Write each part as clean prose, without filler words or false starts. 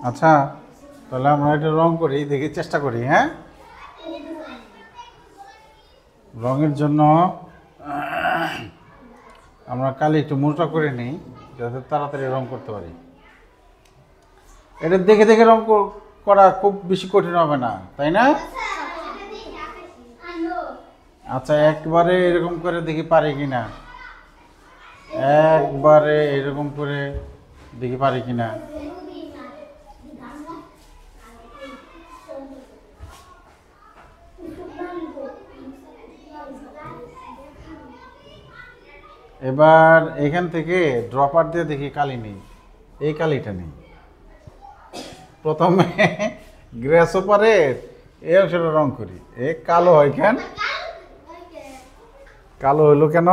আচ্ছা, তাহলে আমরা এটা রং করি, দেখি চেষ্টা করি। হ্যাঁ, রঙের জন্য আমরা কালি একটু মোটা করে নিই যাতে তাড়াতাড়ি রং করতে পারি। এটা দেখে দেখে রং করা খুব বেশি কঠিন হবে না, তাই না? আচ্ছা, একবারে এরকম করে দেখি পারি কিনা, একবারে এরকম করে দেখি পারি কিনা। এবার এখান থেকে ড্রপার দিয়ে দেখি কালি নেই, এই কালিটা নেই। প্রথমে গ্রেস ওপারের এই অংশটা রং করি, এ কালো হয় কেন? কালো হইলো কেন?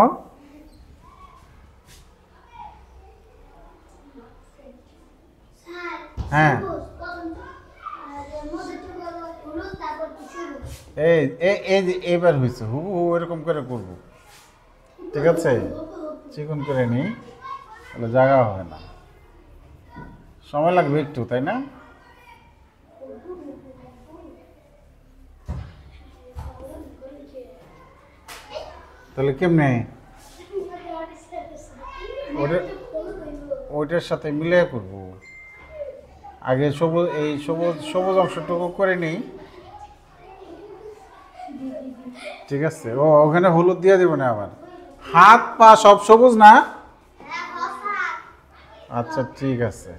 হ্যাঁ, এই এই যে এবার হয়েছে, হু হু এরকম করে করব, ঠিক আছে? চিকন করে নিই, তাহলে জায়গা হবে না, সময় লাগবে একটু, তাই না? তাহলে কেমনে ওটা ওইটার সাথে মিলিয়ে করব? আগে সবুজ, এই সবুজ সবুজ অংশটুকু করে নিই, ঠিক আছে? ও ওখানে হলুদ দিয়ে দেবো না আবার? হাত পা সব সবুজ না? আচ্ছা, ঠিক আছে।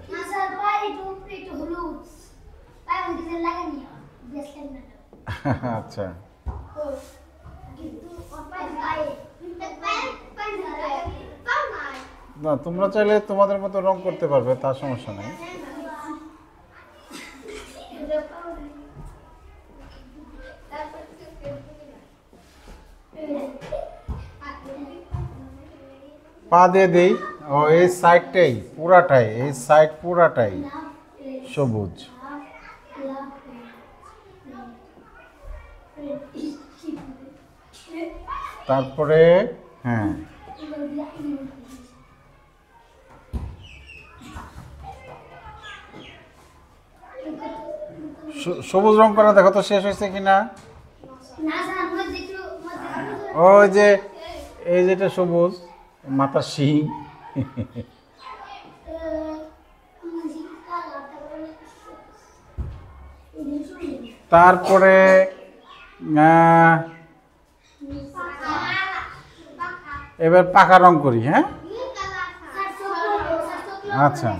আচ্ছা, না তোমরা চাইলে তোমাদের মতো রং করতে পারবে, তার সমস্যা নেই। পা দিয়ে দেই, ও এই সাইডটাই পুরাটাই, এই সাইড পুরাটাই সবুজ। তারপরে হ্যাঁ, সবুজ রং করা দেখো তো শেষ হয়েছে কিনা। ওই যে এই যেটা সবুজ, মাথার শিং। তারপরে এবার পাকা রং করি। হ্যাঁ, আচ্ছা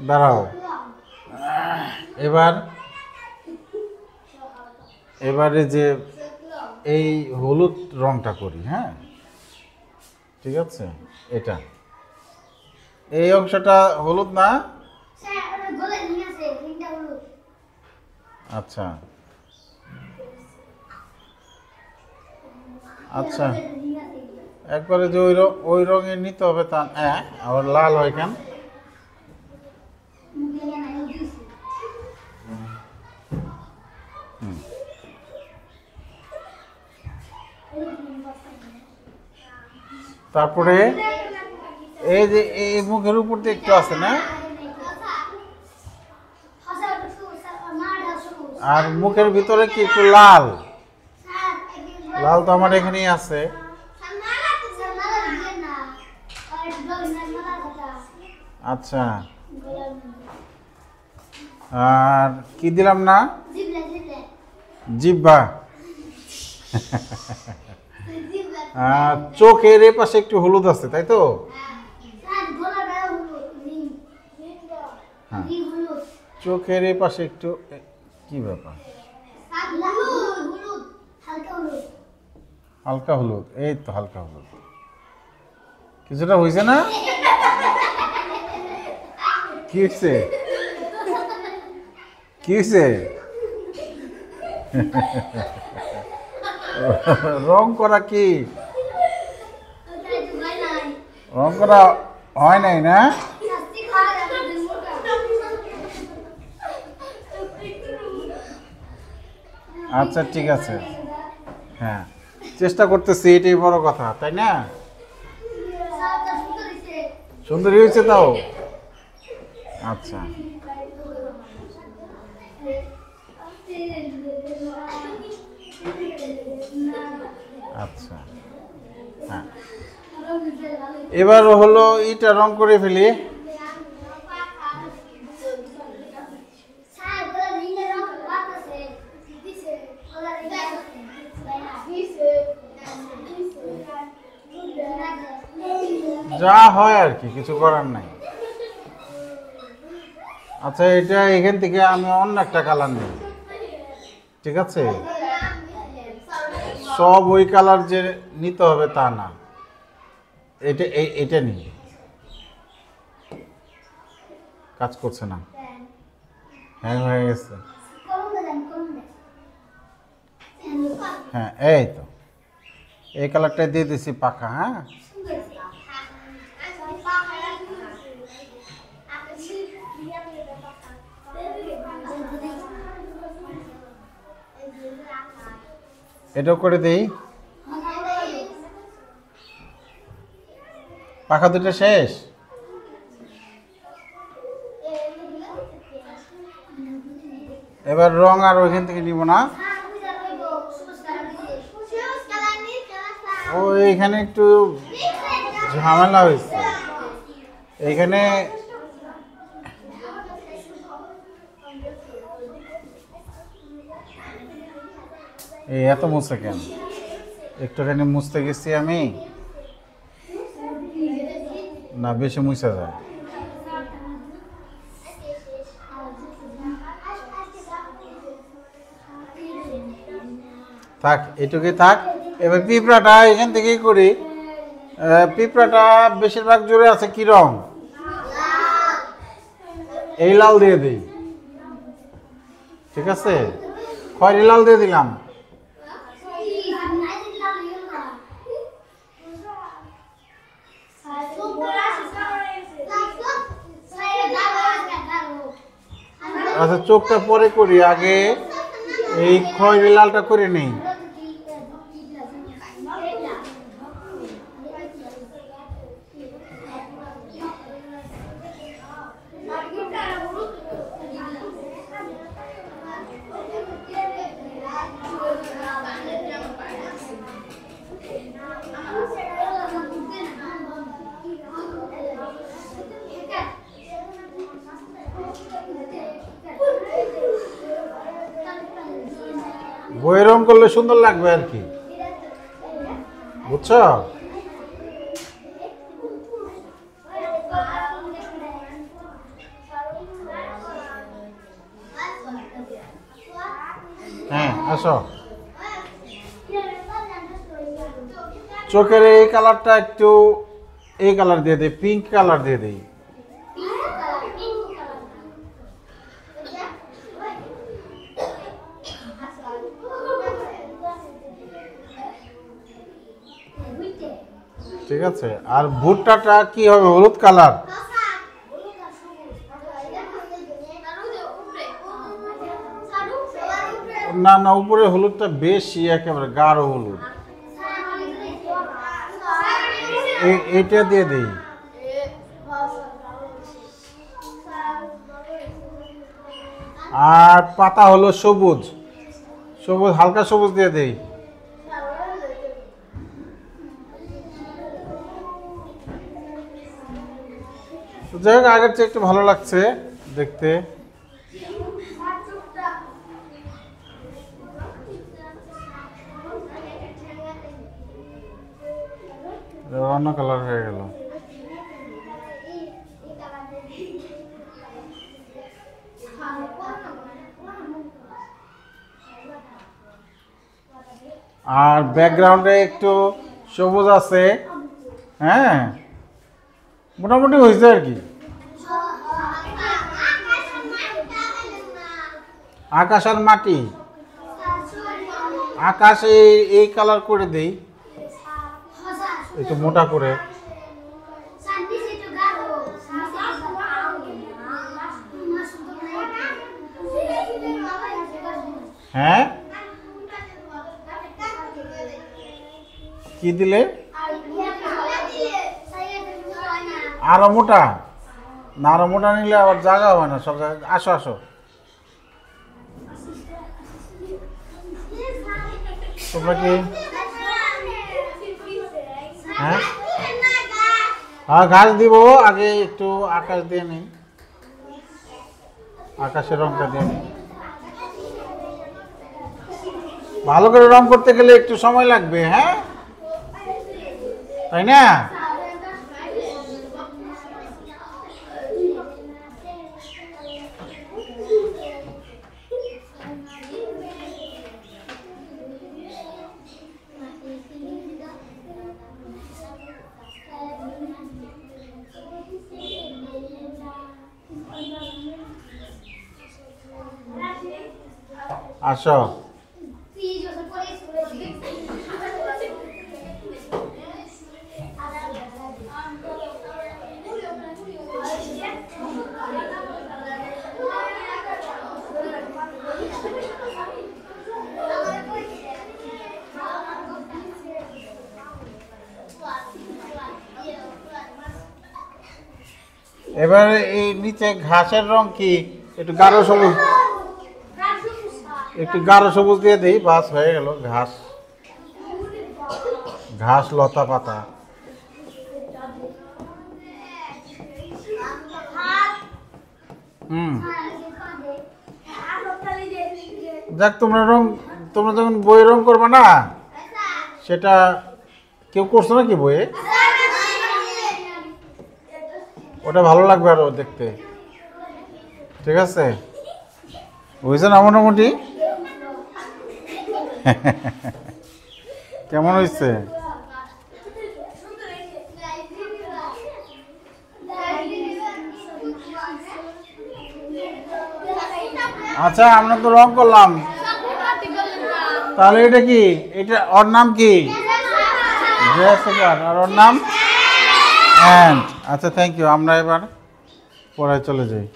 দাঁড়াও, এবারে যে এই হলুদ রংটা করি। হ্যাঁ, ঠিক আছে, এটা এই অংশটা হলুদ না? আচ্ছা আচ্ছা, একবারে যে ওই রঙের নিতে হবে তা? হ্যাঁ, আবার লাল হয় কেন? তারপরে এই যে এই মুখের উপর দিয়ে একটু আছে না, আর মুখের ভিতরে কি একটু লাল? লাল তো আমার এখানেই আছে। আচ্ছা, আর কি দিলাম না? জিহ্বা। চোখের এ পাশে একটু হলুদ আছে, তাই তো? হ্যাঁ, চোখের এ পাশে একটু, কি ব্যাপার? হালকা হলুদ, এই তো হালকা হলুদ, কিছুটা হয়েছে না? কি হয়েছে? কি হয়েছে? রং করা কি রং করা হয় নাই না? আচ্ছা, ঠিক আছে। হ্যাঁ, চেষ্টা করতেছি, এটাই বড় কথা, তাই না? সুন্দরী হয়েছে তাও? আচ্ছা আচ্ছা হ্যাঁ এবার হলো ইটা রং করে ফেলি যা হয় আর কি কিছু করার নাই আচ্ছা এটা এখান থেকে আমি অন্য একটা কালার নিই ঠিক আছে সব ওই কালার যে নিতে হবে তা না এটা নিই কাজ করছে না হ্যাং হয়ে গেছে হ্যাঁ এই তো এই কালারটা দিয়ে দিছি পাকা হ্যাঁ এটাও করে দেই পাখা দুটো শেষ এবার রং আর ওইখান থেকে নিব না ও এইখানে একটু ঝামেলা হয়েছে এইখানে এই এত মুছে কেন একটুখানি মুছতে গেছি আমি না বেশি মুছা যায় থাক এটুকুই থাক এবার পিঁপড়াটা এখান থেকেই করি পিঁপড়াটা বেশিরভাগ জোরে আছে কি রং এই লাল দিয়ে দিই ঠিক আছে খয়েরি লাল দিয়ে দিলাম আচ্ছা চোখটা পরে করি আগে এই খয়েরি লালটা করে নেই বইয়ের রং করলে সুন্দর লাগবে আর কি বুঝছো হ্যাঁ আসো চোখের এই কালারটা একটু এই কালার দিয়ে দেই পিঙ্ক কালার দিয়ে দেই ঠিক আছে আর ভুট্টাটা কি হবে হলুদ কালার না না উপরে হলুদটা বেশি একেবারে গাঢ় হলুদ এইটা দিয়ে দেই আর পাতা হলো সবুজ সবুজ হালকা সবুজ দিয়ে দেই যাই হোক আগের চেয়ে একটু ভালো লাগছে দেখতে অন্য কালার হয়ে গেল আর ব্যাকগ্রাউন্ডে একটু সবুজ আছে হ্যাঁ মোটামুটি হয়েছে আর কি আকাশ আর মাটি আকাশ এই কালার করে দেই একটু মোটা করে হ্যাঁ কি দিলে আরো মোটা না আরো মোটা নিলে আবার জায়গা হয় না সব জায়গায়। আসো আসো, তোমরা কি হ্যাঁ হ্যাঁ ঘাস দিব। আগে একটু আকাশ দিয়ে নিই, আকাশের রংটা দিয়ে নিই। ভালো করে রং করতে গেলে একটু সময় লাগবে, হ্যাঁ তাই না? আসো, এবারে এই নিচে ঘাসের রং কি একটু গাঢ় সবুজ, একটু গাঢ় সবুজ দিয়ে দিই, বাস হয়ে গেল। ঘাস, ঘাস লতা পাতা। যাক, তোমরা যখন বইয়ে রং করবে না, সেটা কেউ করছো নাকি বইয়ে? ওটা ভালো লাগবে আরো দেখতে, ঠিক আছে? বুঝছেন না মোটামুটি? কেমন হয়েছে? আচ্ছা, আমরা তো রং করলাম, তাহলে এটা কি? এটা ওর নাম কি? আর ওর নাম? আচ্ছা, থ্যাংক ইউ। আমরা এবার পড়ায় চলে যাই।